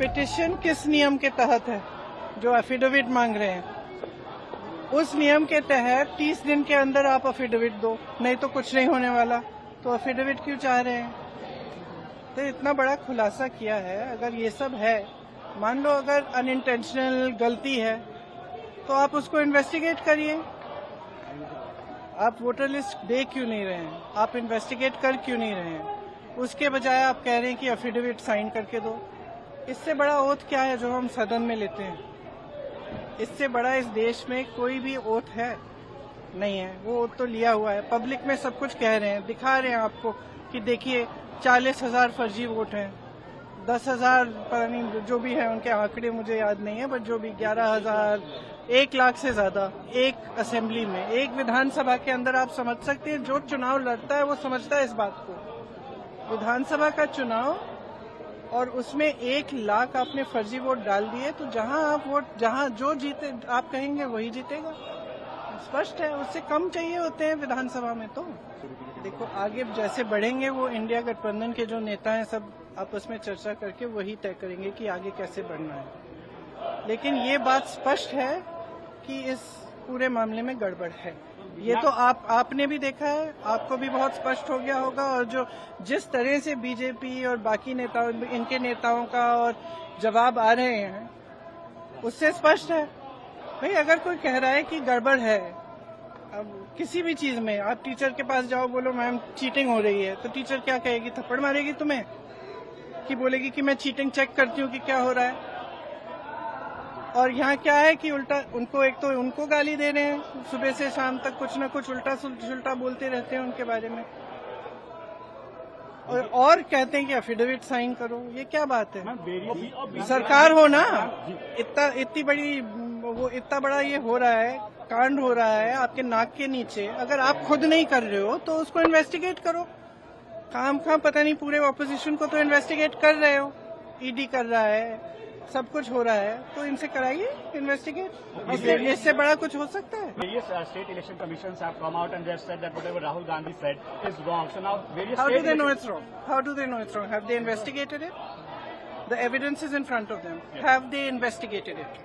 Petition किस नियम के तहत है जो एफिडेविट मांग रहे हैं? उस नियम के तहत 30 दिन के अंदर आप एफिडेविट दो, नहीं तो कुछ नहीं होने वाला। तो एफिडेविट क्यों चाह रहे हैं? तो इतना बड़ा खुलासा किया है। अगर ये सब है, मान लो अगर अनइंटेंशनल गलती है तो आप उसको इन्वेस्टिगेट करिए। आप वोटर लिस्ट दे क्यों नहीं रहे हैं? आप इन्वेस्टिगेट कर क्यों नहीं रहे हैं? उसके बजाय आप कह रहे हैं कि एफिडेविट साइन करके दो। इससे बड़ा ओथ क्या है जो हम सदन में लेते हैं? इससे बड़ा इस देश में कोई भी ओथ है नहीं है। वो ओथ तो लिया हुआ है, पब्लिक में सब कुछ कह रहे हैं, दिखा रहे हैं आपको कि देखिए 40,000 फर्जी वोट हैं, 10,000 पता नहीं जो भी है, उनके आंकड़े मुझे याद नहीं है, बट जो भी 11,000, 1 लाख से ज्यादा एक असेंबली में, एक विधानसभा के अंदर। आप समझ सकते हैं जो चुनाव लड़ता है वो समझता है इस बात को। विधानसभा का चुनाव और उसमें 1 लाख आपने फर्जी वोट डाल दिए, तो जहां जो जीते आप कहेंगे वही जीतेगा। स्पष्ट है, उससे कम चाहिए होते हैं विधानसभा में। तो देखो आगे जैसे बढ़ेंगे वो इंडिया गठबंधन के जो नेता हैं सब आपस में चर्चा करके वही तय करेंगे कि आगे कैसे बढ़ना है। लेकिन ये बात स्पष्ट है कि इस पूरे मामले में गड़बड़ है। ये तो आपने भी देखा है, आपको भी बहुत स्पष्ट हो गया होगा। और जो जिस तरह से बीजेपी और बाकी नेताओं, इनके नेताओं का और जवाब आ रहे हैं उससे स्पष्ट है। भाई अगर कोई कह रहा है कि गड़बड़ है, अब किसी भी चीज में आप टीचर के पास जाओ, बोलो मैम चीटिंग हो रही है, तो टीचर क्या कहेगी? थप्पड़ मारेगी तुम्हें कि बोलेगी कि मैं चीटिंग चेक करती हूँ कि क्या हो रहा है। और यहाँ क्या है कि उल्टा उनको, एक तो उनको गाली दे रहे हैं, सुबह से शाम तक कुछ ना कुछ उल्टा सुल्टा बोलते रहते हैं उनके बारे में, और कहते हैं कि एफिडेविट साइन करो। ये क्या बात है? सरकार हो ना, इतना बड़ा ये हो रहा है, कांड हो रहा है आपके नाक के नीचे। अगर आप खुद नहीं कर रहे हो तो उसको इन्वेस्टिगेट करो। काम पता नहीं पूरे ऑपोजिशन को तो इन्वेस्टिगेट कर रहे हो, ईडी कर रहा है, सब कुछ हो रहा है, तो इनसे कराइए इन्वेस्टिगेट। इससे बड़ा कुछ हो सकता है? Various state election commissions have come out and they have said that whatever Rahul Gandhi said is wrong. So now various How do they know it's wrong? How do they know it's wrong? Have they investigated it? The evidence is in front of them. Yes. Have they investigated it?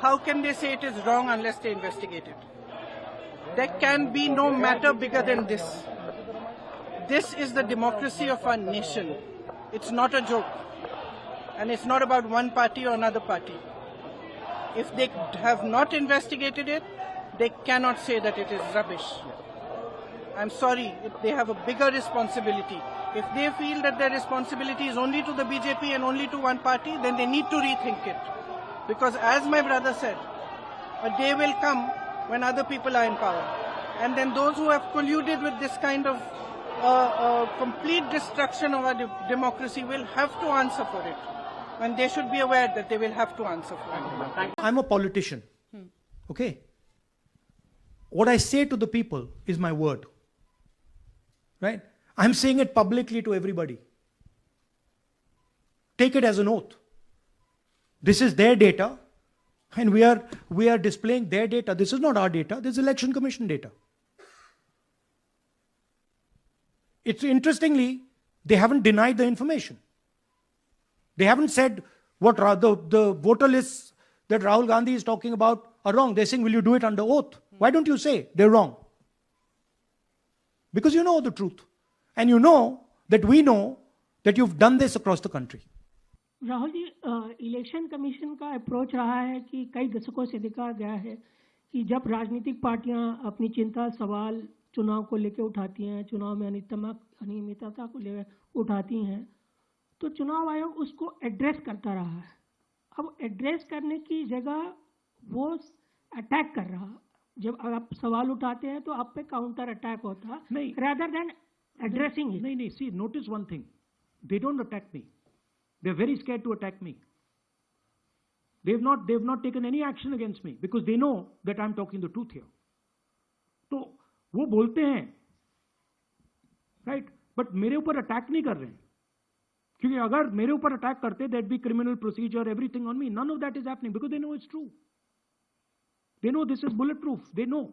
How can they say it is wrong unless they investigate it? There can be no matter bigger than this. This is the democracy of our nation. It's not a joke. And it's not about one party or another party. If they have not investigated it, they cannot say that it is rubbish. I'm sorry, if they have a bigger responsibility. If they feel that their responsibility is only to the BJP and only to one party, then they need to rethink it. Because as my brother said, a day will come when other people are in power. And then those who have colluded with this kind of complete destruction of our democracy will have to answer for it. And they should be aware that they will have to answer for it. I'm a politician. Okay? What I say to the people is my word. Right? I'm saying it publicly to everybody. Take it as an oath. This is their data, and we are displaying their data. This is not our data. This is Election Commission data. It's interestingly, they haven't denied the information. They haven't said what the voter lists that Rahul Gandhi is talking about are wrong. They're saying, will you do it under oath? Why don't you say they're wrong? Because you know the truth. And you know that you've done this across the country. Rahul ji, election commission का approach रहा है कि कई दशकों से देखा गया है कि जब राजनीतिक पार्टियां अपनी चिंता सवाल चुनाव को लेकर उठाती हैं, चुनाव में अनियमितता को लेकर उठाती हैं, तो चुनाव आयोग उसको एड्रेस करता रहा है। अब एड्रेस करने की जगह वो अटैक कर रहा। जब आप सवाल उठाते हैं तो आप पे काउंटर अटैक होता नहीं, rather than addressing it. नहीं, see, notice one thing. They don't attack me. They're very scared to attack me. They've not taken any action against me because they know that I'm talking the truth here. तो वो बोलते हैं, right? But मेरे ऊपर attack नहीं कर रहे हैं, क्योंकि अगर मेरे ऊपर अटैक करते, there'd be criminal procedure, everything on me. None of that is happening because they know it's true. They know this is bulletproof. They know.